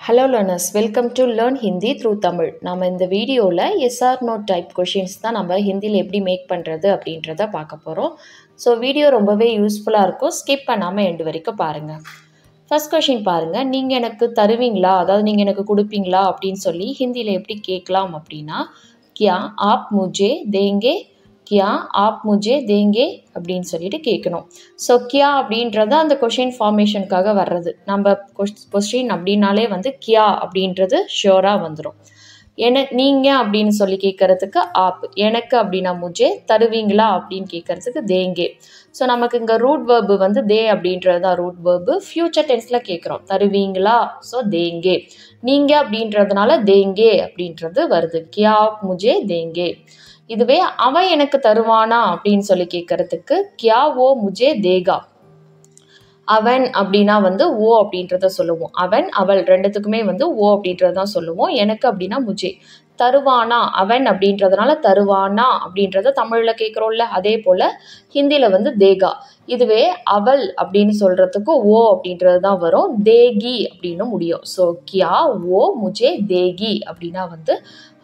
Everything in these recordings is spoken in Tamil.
Hello learners, welcome to Learn Hindi through Tamil. நம்ம இந்த வீடியோவில் yes or no type questions தான் நம்ம ஹிந்தியில் எப்படி மேக் பண்ணுறது அப்படின்றத பார்க்க போகிறோம். ஸோ வீடியோ ரொம்பவே யூஸ்ஃபுல்லாக இருக்கும், ஸ்கிப் பண்ணாமல் எண்டு வரைக்கும் பாருங்கள். ஃபர்ஸ்ட் கொஷின் பாருங்கள், நீங்கள் எனக்கு தருவீங்களா, அதாவது நீங்கள் எனக்கு கொடுப்பீங்களா அப்படின்னு சொல்லி ஹிந்தியில் எப்படி கேட்கலாம் அப்படின்னா, கியா ஆப் முஜே தேங்கே, கியா ஆப் முஜே தேங்கே அப்படின்னு சொல்லிட்டு கேட்கணும். ஸோ கியா அப்படின்றது அந்த கொஷின் ஃபார்மேஷனுக்காக வர்றது. நம்ம கொஸ்டின் அப்படின்னாலே வந்து கியா அப்படின்றது ஷியோராக வந்துடும். நீங்கள் அப்படின்னு சொல்லி கேட்கறதுக்கு ஆப், எனக்கு அப்படின்னா முஜே, தருவீங்களா அப்படின்னு கேட்கறதுக்கு தேங்கே. ஸோ நமக்கு இங்கே ரூட் வேர்பு வந்து தே அப்படின்றது தான் ரூட் வேர்பு. ஃப்யூச்சர் டென்ஸில் கேட்குறோம், தருவீங்களா, ஸோ தேங்கே. நீங்கள் அப்படின்றதுனால தேங்கே அப்படின்றது வருது, கியா ஆப் முஜே தேங்கே. இதுவே அவன் எனக்கு தருவானா அப்படின்னு சொல்லி கேட்கறதுக்கு கியா ஓ முஜே தேகா. அவன் அப்படின்னா வந்து ஓ அப்படின்றத சொல்லுவோம். அவன் அவள் ரெண்டுத்துக்குமே வந்து ஓ அப்படின்றதான் சொல்லுவோம். எனக்கு அப்படின்னா முஜே. தருவானா, அவன் அப்படின்றதுனால தருவானா அப்படின்றத தமிழில் கேட்குறோம்ல, அதே போல் ஹிந்தியில் வந்து தேகா. இதுவே அவள் அப்படின்னு சொல்கிறதுக்கு ஓ அப்படின்றது தான் வரும், தேகி அப்படின்னு முடியும். ஸோ கியா ஓ முஜே தேகி அப்படின்னா வந்து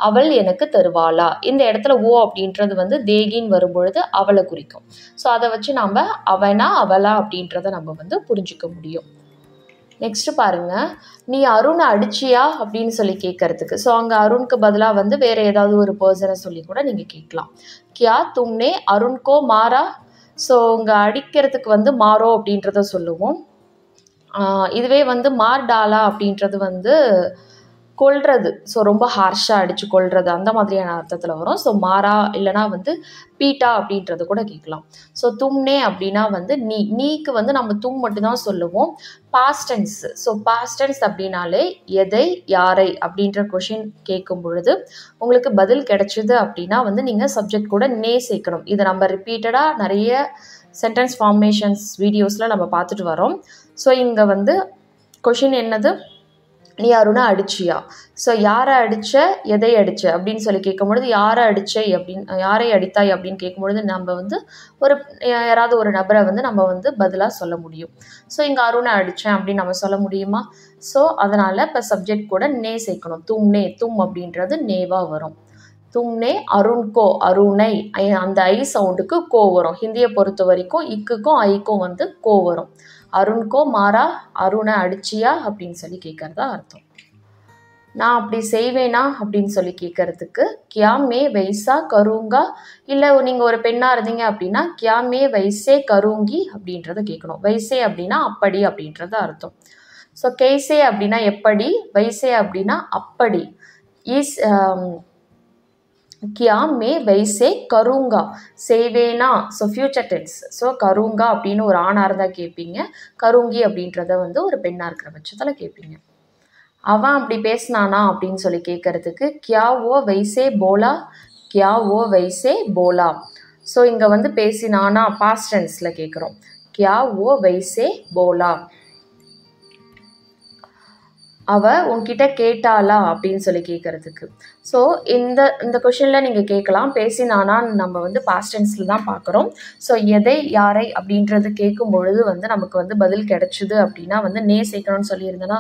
அவள் எனக்கு தருவாளா. இந்த இடத்துல ஓ அப்படின்றது வந்து தேகின்னு வரும்பொழுது அவளை குறிக்கும். ஸோ அதை வச்சு நம்ம அவனா அவளா அப்படின்றத நம்ம வந்து புரிஞ்சுக்க முடியும். நெக்ஸ்ட் பாருங்க, நீ அருணை அடிச்சியா அப்படின்னு சொல்லி கேட்கறதுக்கு. ஸோ அங்கே அருணுக்கு பதிலாக வந்து வேற ஏதாவது ஒரு பர்சனை சொல்லி கூட நீங்கள் கேட்கலாம். கியா தும்னே அருண்கோ மாறா. ஸோ இங்கே அடிக்கிறதுக்கு வந்து மாறோ அப்படின்றத சொல்லுவோம். இதுவே வந்து மார் டாலா அப்படின்றது வந்து கொல்றது. ஸோ ரொம்ப ஹார்ஷாக அடித்து கொல்றது அந்த மாதிரியான அர்த்தத்தில் வரும். ஸோ மாறா இல்லைனா வந்து பீட்டா அப்படின்றது கூட கேட்கலாம். ஸோ தும்னே அப்படின்னா வந்து நீக்கு வந்து நம்ம தும் மட்டும்தான் சொல்லுவோம். Past tense. So past tense அப்படின்னாலே எதை யாரை அப்படின்ற கொஷின் கேட்கும் பொழுது உங்களுக்கு பதில் கிடைச்சிது அப்படின்னா வந்து நீங்கள் சப்ஜெக்ட் கூட நே சேர்க்கணும். இதை நம்ம ரிப்பீட்டடாக நிறைய சென்டென்ஸ் ஃபார்மேஷன்ஸ் வீடியோஸில் நம்ம பார்த்துட்டு வரோம். ஸோ இங்கே வந்து கொஷின் என்னது, நீ அருணை அடிச்சியா. ஸோ யாரை அடித்த, எதை அடித்த அப்படின்னு சொல்லி கேட்கும்பொழுது யாரை அடிச்சை அப்படின்னு, யாரை அடித்தாய் அப்படின்னு கேட்கும்பொழுது நம்ம வந்து ஒரு யாராவது ஒரு நபரை வந்து நம்ம வந்து பதிலாக சொல்ல முடியும். ஸோ இங்கே அருணை அடித்தேன் அப்படின்னு நம்ம சொல்ல முடியுமா? ஸோ அதனால் இப்போ சப்ஜெக்ட் கூட நே சேர்க்கணும். தும்னே, தும் அப்படின்றது நேவாக வரும். தும்னே அருண்கோ, அருணை, அந்த ஐ சவுண்டுக்கு கோ வரும். ஹிந்தியை பொறுத்த வரைக்கும் இக்குக்கும் ஐக்கும் வந்து கோ வரும். அருண்கோ மாறா, அருணை அடிச்சியா அப்படின்னு சொல்லி கேட்கறதா அர்த்தம். நான் அப்படி செய்வேனா அப்படின்னு சொல்லி கேட்கறதுக்கு கியா மே வைசா கருங்கா. இல்லை நீங்கள் ஒரு பெண்ணாக இருந்தீங்க அப்படின்னா கியா மே வைசே கருங்கி அப்படின்றத கேட்கணும். வைசே அப்படின்னா அப்படி அப்படின்றது அர்த்தம். ஸோ கேசே அப்படின்னா எப்படி, வைசே அப்படின்னா அப்படி. இஸ் கியா மே வைசே கருங்கா, செய்வேனா. So future tense. ஸோ கருங்கா அப்படின்னு ஒரு ஆணாக இருந்தால் கேட்பீங்க, கருங்கி அப்படின்றத வந்து ஒரு பெண்ணாக இருக்கிற பட்சத்தில் கேட்பீங்க. அவன் அப்படி பேசினானா அப்படின்னு சொல்லி கேட்கறதுக்கு கியா ஓ வைசே போலா, கியா ஓ வைசே போலா. ஸோ இங்கே வந்து பேசினானா பாஸ்ட் டென்ஸில் கேட்குறோம். கியா ஓ வைசே போலா. அவ உன்கிட்ட கேட்டாளா அப்படின்னு சொல்லி கேட்கறதுக்கு. ஸோ இந்த கொஷனில் நீங்கள் கேட்கலாம், பேசினானான்னு நம்ம வந்து பாஸ்ட் டென்ஸில் தான் பார்க்குறோம். ஸோ எதை யாரை அப்படின்றது கேட்கும் பொழுது வந்து நமக்கு வந்து பதில் கிடைச்சிது அப்படின்னா வந்து நே சேர்க்கணும்னு சொல்லியிருந்தேன்னா,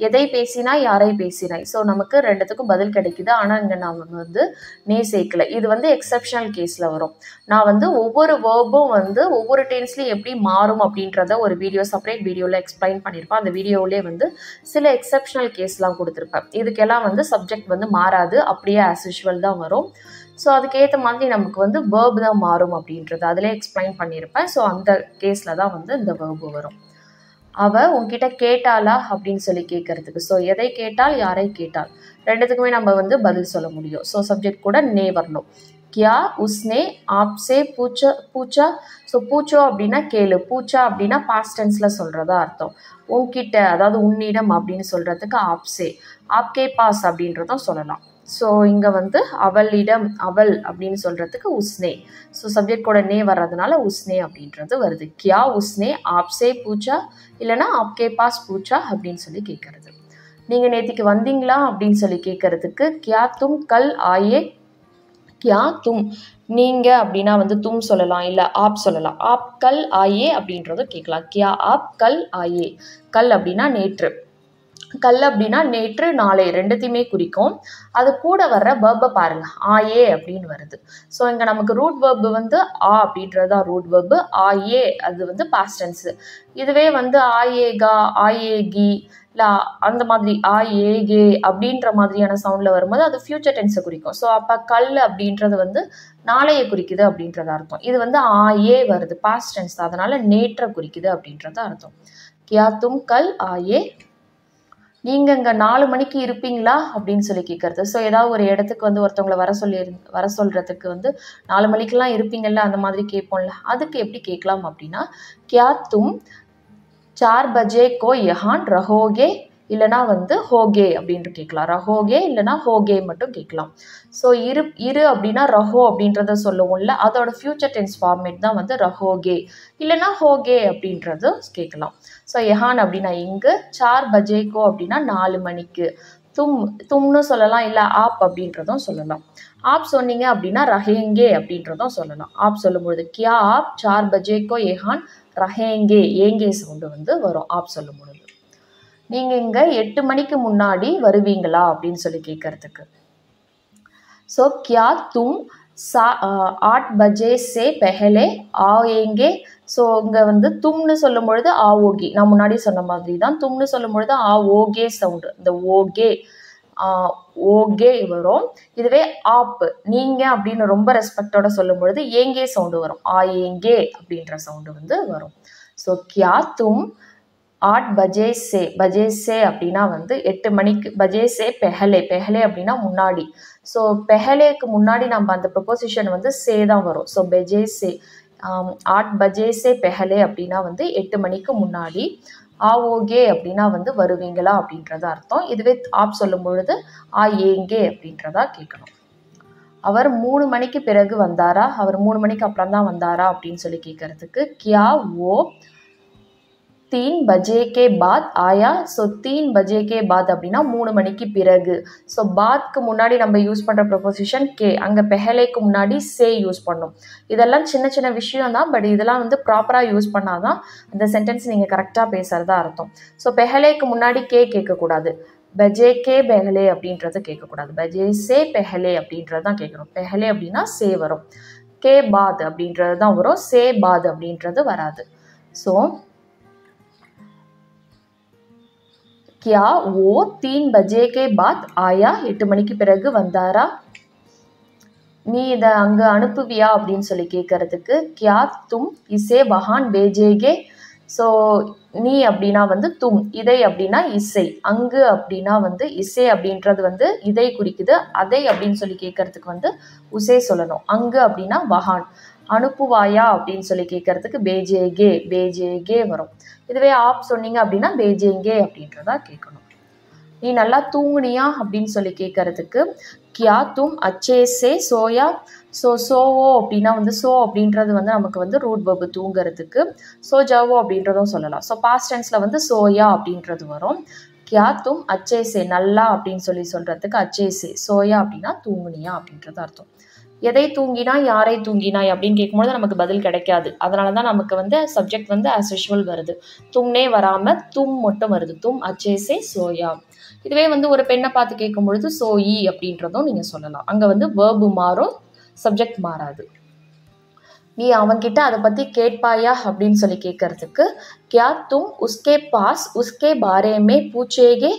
எதை பேசினா யாரை பேசினாய். ஸோ நமக்கு ரெண்டுத்துக்கும் பதில் கிடைக்குது. ஆனால் இங்கே நான் வந்து நே சேர்க்கலை. இது வந்து எக்ஸப்ஷனல் கேஸில் வரும். நான் வந்து ஒவ்வொரு வேர்பும் வந்து ஒவ்வொரு டென்ஸ்லையும் எப்படி மாறும் அப்படின்றத ஒரு வீடியோ, செப்பரேட் வீடியோவில் எக்ஸ்பிளைன் பண்ணியிருப்பேன். அந்த வீடியோவிலே வந்து சில எக்ஸப்ஷனல் கேஸ்லாம் கொடுத்துருப்பேன். இதுக்கெல்லாம் வந்து சப்ஜெக்ட் வந்து மாறாது, அப்படியே ஆஸ் யூஷுவல் தான் வரும். ஸோ அதுக்கேற்ற மாதிரி நமக்கு வந்து வேர்ப் தான் மாறும் அப்படின்றது அதிலே எக்ஸ்பிளைன் பண்ணியிருப்பேன். ஸோ அந்த கேஸில் தான் வந்து இந்த வேர்பு வரும். அவ உன்கிட்ட கேட்டாளா அப்படின்னு சொல்லி கேட்கறதுக்கு. ஸோ எதை கேட்டால், யாரை கேட்டால், ரெண்டுத்துக்குமே நம்ம வந்து பதில் சொல்ல முடியும். ஸோ சப்ஜெக்ட் கூட நே வரணும். கியா உஸ்னே ஆப்சே பூச்சா. ஸோ பூச்சோ அப்படின்னா கேளு, பூச்சா அப்படின்னா பாஸ்ட் டென்ஸில் சொல்கிறதா அர்த்தம். உன்கிட்ட அதாவது உன்னிடம் அப்படின்னு சொல்கிறதுக்கு ஆப்சே, ஆப்கே பாஸ் அப்படின்றதும் சொல்லலாம். ஸோ இங்கே வந்து அவளிடம், அவள் அப்படின்னு சொல்கிறதுக்கு உஸ்னே. ஸோ சப்ஜெக்ட் கூட நே வர்றதுனால உஸ்னே அப்படின்றது வருது. கியா உஸ்னே ஆப்சே பூச்சா, இல்லைனா ஆப்கே பாஸ் பூச்சா அப்படின்னு சொல்லி கேட்கறது. நீங்கள் நேற்றுக்கு வந்தீங்களா அப்படின்னு சொல்லி கேட்கறதுக்கு கியா தும் கல் ஆயே. கியா தும், நீங்கள் அப்படின்னா வந்து தும் சொல்லலாம், இல்லை ஆப் சொல்லலாம். ஆப் கல் ஆயே அப்படின்றத கேட்கலாம். கியா ஆப் கல் ஆயே. கல் அப்படின்னா நேற்று, கல் அப்படின்னா நேற்று நாளை ரெண்டுத்தையுமே குறிக்கும். அது கூட வர்ற வேர்பை பாருங்க, ஆயே அப்படின்னு வருது. ஸோ இங்கே நமக்கு ரூட் வேர்பு வந்து ஆ அப்படின்றது தான் ரூட் வேர்பு. ஆயே அது வந்து பாஸ்ட் டென்ஸு. இதுவே வந்து ஆயேகா, ஆயேகி இல்லை அந்த மாதிரி ஆயேகே அப்படின்ற மாதிரியான சவுண்டில் வரும்போது அது ஃபியூச்சர் டென்ஸை குறிக்கும். ஸோ அப்போ கல் அப்படின்றது வந்து நாளையை குறிக்குது அப்படின்றது அர்த்தம். இது வந்து ஆயே வருது, பாஸ்ட் டென்ஸ், அதனால நேற்றை குறிக்குது அப்படின்றது அர்த்தம். கியா தும் கல் ஆயே, நீங்கள் இங்கே 4 மணிக்கு இருப்பீங்களா அப்படின்னு சொல்லி கேட்குறது. ஸோ ஏதாவது ஒரு இடத்துக்கு வந்து ஒருத்தவங்களை வர சொல்கிறதுக்கு வந்து 4 மணிக்கெலாம் இருப்பீங்கள்ல, அந்த மாதிரி கேட்போம்ல. அதுக்கு எப்படி கேட்கலாம் அப்படின்னா, கியா தும் 4 பஜே கோ யஹான் ரஹோகே, இல்லைனா வந்து ஹோகே அப்படின்ட்டு கேட்கலாம். ரஹோகே இல்லைனா ஹோகே மட்டும் கேட்கலாம். ஸோ இரு அப்படின்னா ரஹோ அப்படின்றத சொல்லுவோம்ல, அதோட ஃபியூச்சர் டென்ஸ் ஃபார்மேட் தான் வந்து ரஹோகே இல்லைனா ஹோகே அப்படின்றது கேட்கலாம். ஸோ யஹான் அப்படின்னா இங்கு, 4 பஜேக்கோ அப்படின்னா 4 மணிக்கு, தும்னு சொல்லலாம், இல்லை ஆப் அப்படின்றதும் சொல்லலாம். ஆப் சொன்னீங்க அப்படின்னா ரஹேங்கே அப்படின்றதும் சொல்லலாம். ஆப் சொல்லும்பொழுது கியா ஆப் 4 பஜேக்கோ யஹான் ரஹேங்கே, ஏங்கே சவுண்டு வந்து வரும் ஆப் சொல்லும் பொழுது. நீங்கள் இங்கே 8 மணிக்கு முன்னாடி வருவீங்களா அப்படின்னு சொல்லி கேட்கறதுக்கு. ஸோ கியா தும் 8 பஜே சே பெஹலே ஆயேங்கே. ஸோ இங்கே வந்து தும்னு சொல்லும் பொழுது ஆவோகி, நான் முன்னாடி சொன்ன மாதிரி தான். தும்னு சொல்லும் பொழுது ஆ ஓகே சவுண்டு, இந்த ஓகே ஓகே வரும். இதுவே ஆப் நீங்கள் அப்படின்னு ரொம்ப ரெஸ்பெக்டோட சொல்லும் பொழுது ஏங்கே சவுண்டு வரும், ஆயேங்கே அப்படின்ற சவுண்டு வந்து வரும். ஸோ கியா தும் 8 பஜே சே அப்படின்னா வந்து 8 மணிக்கு, பஜே சே பெஹலே, பெஹலே அப்படின்னா முன்னாடி. ஸோ பெஹலேக்கு முன்னாடி நம்ம அந்த ப்ரொபோசிஷன் வந்து சே தான் வரும். ஸோ பஜே சே 8 பஜே சே பெஹலே அப்படின்னா வந்து 8 மணிக்கு முன்னாடி. ஆவோகே அப்படின்னா வந்து வருவீங்களா அப்படின்றத அர்த்தம். இதுவே ஆப் சொல்லும் பொழுது ஏங்கே அப்படின்றதா கேட்கணும். அவர் 3 மணிக்கு பிறகு வந்தாரா, அவர் 3 மணிக்கு அப்புறம் தான் வந்தாரா அப்படின்னு சொல்லி கேட்கறதுக்கு கியா ஓ 3 பஜே கே பாத் ஆயா. ஸோ 3 பஜே கே பாத் அப்படின்னா 3 மணிக்கு பிறகு. ஸோ பாத்க்கு முன்னாடி நம்ம யூஸ் பண்ணுற ப்ரொபோசிஷன் கே, அங்கே பெஹலேக்கு முன்னாடி சே யூஸ் பண்ணணும். இதெல்லாம் சின்ன சின்ன விஷயம் தான், பட் இதெல்லாம் வந்து ப்ராப்பராக யூஸ் பண்ணாதான் அந்த சென்டென்ஸ் நீங்கள் கரெக்டாக பேசுகிறதா அர்த்தம். ஸோ பெஹலேக்கு முன்னாடி கே கேட்கக்கூடாது, பஜே கே பெஹலே அப்படின்றது கேட்கக்கூடாது, பஜே சே பெஹலே அப்படின்றது தான் கேட்கணும். பெஹலே அப்படின்னா சே வரும், கே பாத் அப்படின்றது தான் வரும், சே பாத் அப்படின்றது வராது. ஸோ கியா ஓ 3 பஜே கே பாத் ஆயா, 8 மணிக்கு பிறகு வந்தாரா. நீ இதை அங்கே அனுப்புவியா அப்படின்னு சொல்லி கேட்கறதுக்கு கியா தும் இசே வஹான் பேஜேகே. ஸோ நீ அப்படின்னா வந்து தும், இதை அப்படின்னா இசை, அங்கு அப்படின்னா வந்து இசை அப்படின்றது வந்து இதை குறிக்குது. அதை அப்படின்னு சொல்லி கேட்கறதுக்கு வந்து உசே சொல்லணும். அங்கு அப்படின்னா வஹான், அனுப்புவாயா அப்படின்னு சொல்லி கேட்கறதுக்கு பேஜேகே, பேஜேகே வரும். இதுவே ஆப் சொன்னீங்க அப்படின்னா பேஜேங்கே அப்படின்றதா கேட்கணும். நீ நல்லா தூங்குனியா அப்படின்னு சொல்லி கேட்கறதுக்கு கியா தும் அச்சே சே சோயா. ஸோ சோவோ அப்படின்னா வந்து சோ அப்படின்றது வந்து நமக்கு வந்து ரூட் வெர்பு தூங்குறதுக்கு, சோ ஜாவோ அப்படின்றதும் சொல்லலாம். ஸோ பாஸ்ட் டென்ஸில் வந்து சோயா அப்படின்றது வரும். கியா தும் அச்சே சே, நல்லா அப்படின்னு சொல்லி சொல்கிறதுக்கு அச்சே சே, சோயா அப்படின்னா தூங்குனியா அப்படின்றது அர்த்தம். எதை தூங்கினாய், யாரை தூங்கினாய் அப்படின்னு கேட்கும்போது நமக்கு பதில் கிடைக்காது. அதனால தான் நமக்கு வந்து சப்ஜெக்ட் வந்து ஆஸ் யூஷுவல் வருது, தும்னே வராமல் தும் மட்டும் வருது, தும் அச்சேசே சோயா. இதுவே வந்து ஒரு பெண்ணை பார்த்து கேட்கும் பொழுது சோயி அப்படின்றதும் நீங்கள் சொல்லலாம். அங்கே வந்து வேர்பு மாறும், சப்ஜெக்ட் மாறாது. நீ அவன்கிட்ட அதை பற்றி கேட்பாயா அப்படின்னு சொல்லி கேட்கறதுக்கு கியா தும் உஸ்கே பாஸ் உஸ்கே பாரேமே பூச்சேகே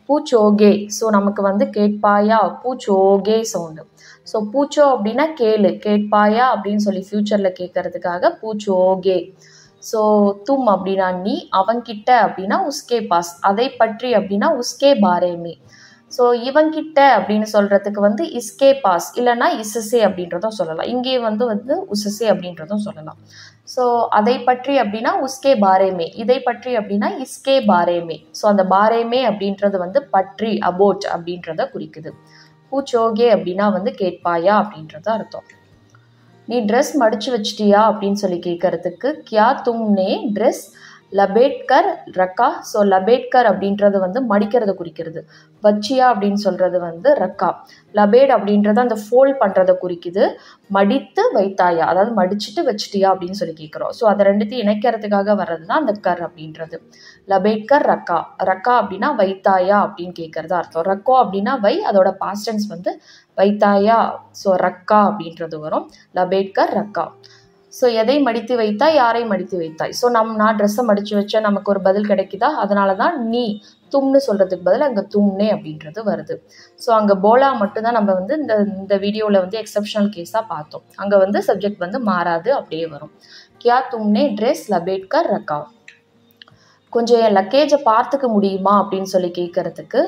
பூச்சோகே. ஸோ நமக்கு வந்து கேட்பாயா, பூச்சோகே சவுண்டு. ஸோ பூச்சோ அப்படின்னா கேளு, கேட்பாயா அப்படின்னு சொல்லி ஃபியூச்சரில் கேட்கறதுக்காக பூச்சோகே. ஸோ தும் அப்படின்னா நீ, அவன்கிட்ட அப்படின்னா உஸ்கே பாஸ், அதை பற்றி அப்படின்னா உஸ்கே பாரேமே. ஸோ இவன்கிட்ட அப்படின்னு சொல்கிறதுக்கு வந்து இஸ்கே பாஸ் இல்லைன்னா இசசே அப்படின்றதும் சொல்லலாம். இங்கே வந்து உசசே அப்படின்றதும் சொல்லலாம். ஸோ அதை பற்றி அப்படின்னா உஸ்கே பாரேமே, இதை பற்றி அப்படின்னா இஸ்கே பாரேமே. ஸோ அந்த பாரேமே அப்படின்றது வந்து பற்றி, அபோட் அப்படின்றத குறிக்குது. பூச்சோகே அப்படின்னா வந்து கேட்பாயா அப்படின்றத அர்த்தம். நீ ட்ரெஸ் மடிச்சு வச்சிட்டியா அப்படின்னு சொல்லி கேட்கறதுக்கு கியா தும்னே ட்ரெஸ் லபேட்கர் ரக்கா. ஸோ லபேட்கர் அப்படின்றது வந்து மடிக்கிறத குறிக்கிறது. வச்சியா அப்படின்னு சொல்கிறது வந்து ரக்கா. லபேட் அப்படின்றது அந்த ஃபோல்ட் பண்ணுறதை குறிக்குது. மடித்து வைத்தாயா, அதாவது மடிச்சுட்டு வச்சிட்டியா அப்படின்னு சொல்லி கேட்குறோம். ஸோ அதை ரெண்டுத்தையும் இணைக்கிறதுக்காக வர்றது தான் அந்த கர் அப்படின்றது. லபேட்கர் ரக்கா. ரக்கா அப்படின்னா வைத்தாயா அப்படின்னு கேட்குறது அர்த்தம். ரக்கோ அப்படின்னா வை, அதோட பாஸ்ட் டென்ஸ் வந்து வைத்தாயா. ஸோ ரக்கா அப்படின்றது வரும். லபேட்கர் ரக்கா. ஸோ எதை மடித்து வைத்தாய், யாரை மடித்து வைத்தாய். ஸோ நான் ட்ரெஸ்ஸை மடித்து வச்சா நமக்கு ஒரு பதில் கிடைக்குதா, அதனால தான் நீ தும்னு சொல்கிறதுக்கு பதில் அங்கே தும்னே அப்படின்றது வருது. ஸோ அங்கே போலா மட்டும்தான் நம்ம வந்து இந்த வீடியோவில் வந்து எக்ஸப்ஷனல் கேஸாக பார்த்தோம். அங்கே வந்து சப்ஜெக்ட் வந்து மாறாது, அப்படியே வரும். கியா தும்னே ட்ரெஸ் லபேட்கர் ரக்கா. கொஞ்சம் என் லக்கேஜை பார்த்துக்க முடியுமா அப்படின்னு சொல்லி கேட்குறதுக்கு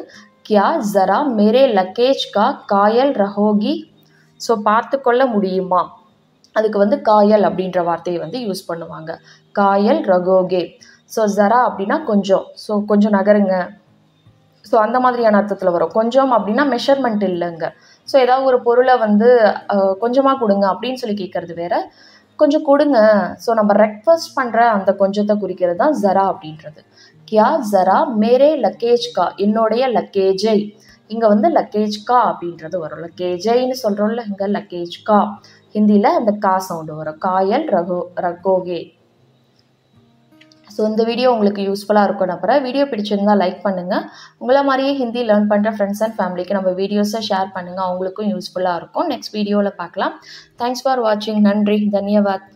கியா ஜரா மேரே லக்கேஜ் கா காயல் ரஹோகி. ஸோ பார்த்து கொள்ள முடியுமா, அதுக்கு வந்து காயல் அப்படின்ற வார்த்தையை வந்து யூஸ் பண்ணுவாங்க. காயல் ரகோகே. ஸோ ஜரா அப்படின்னா கொஞ்சம், ஸோ கொஞ்சம் நகருங்க, ஸோ அந்த மாதிரியான அர்த்தத்தில் வரும். கொஞ்சம் அப்படின்னா மெஷர்மெண்ட் இல்லைங்க. ஸோ ஏதாவது ஒரு பொருளை வந்து கொஞ்சமாக கொடுங்க அப்படின்னு சொல்லி கேட்குறது வேற, கொஞ்சம் கொடுங்க. ஸோ நம்ம ரெக்வஸ்ட் பண்ணுற அந்த கொஞ்சத்தை குறிக்கிறது தான் ஜரா அப்படின்றது. கியா ஜரா மேரே லக்கேஜ் கா, என்னுடைய லக்கேஜை. இங்கே வந்து லக்கேஜ் கா அப்படின்றது வரும். லக்கேஜைன்னு சொல்கிறோம்ல, இங்கே லக்கேஜ் கா. ஹிந்தியில் அந்த கா சவுண்டு வரும். காயல் ரகோகே. ஸோ இந்த வீடியோ உங்களுக்கு யூஸ்ஃபுல்லாக இருக்கும் நம்புறேன். வீடியோ பிடிச்சிருந்தா லைக் பண்ணுங்கள். உங்களை மாதிரியே ஹிந்தி லேர்ன் பண்ணுற ஃப்ரெண்ட்ஸ் அண்ட் ஃபேமிலிக்கு நம்ம வீடியோஸை ஷேர் பண்ணுங்கள். அவங்களுக்கும் யூஸ்ஃபுல்லாக இருக்கும். நெக்ஸ்ட் வீடியோவில் பார்க்கலாம். தேங்க்ஸ் ஃபார் வாட்சிங். நன்றி, தன்யவாத்.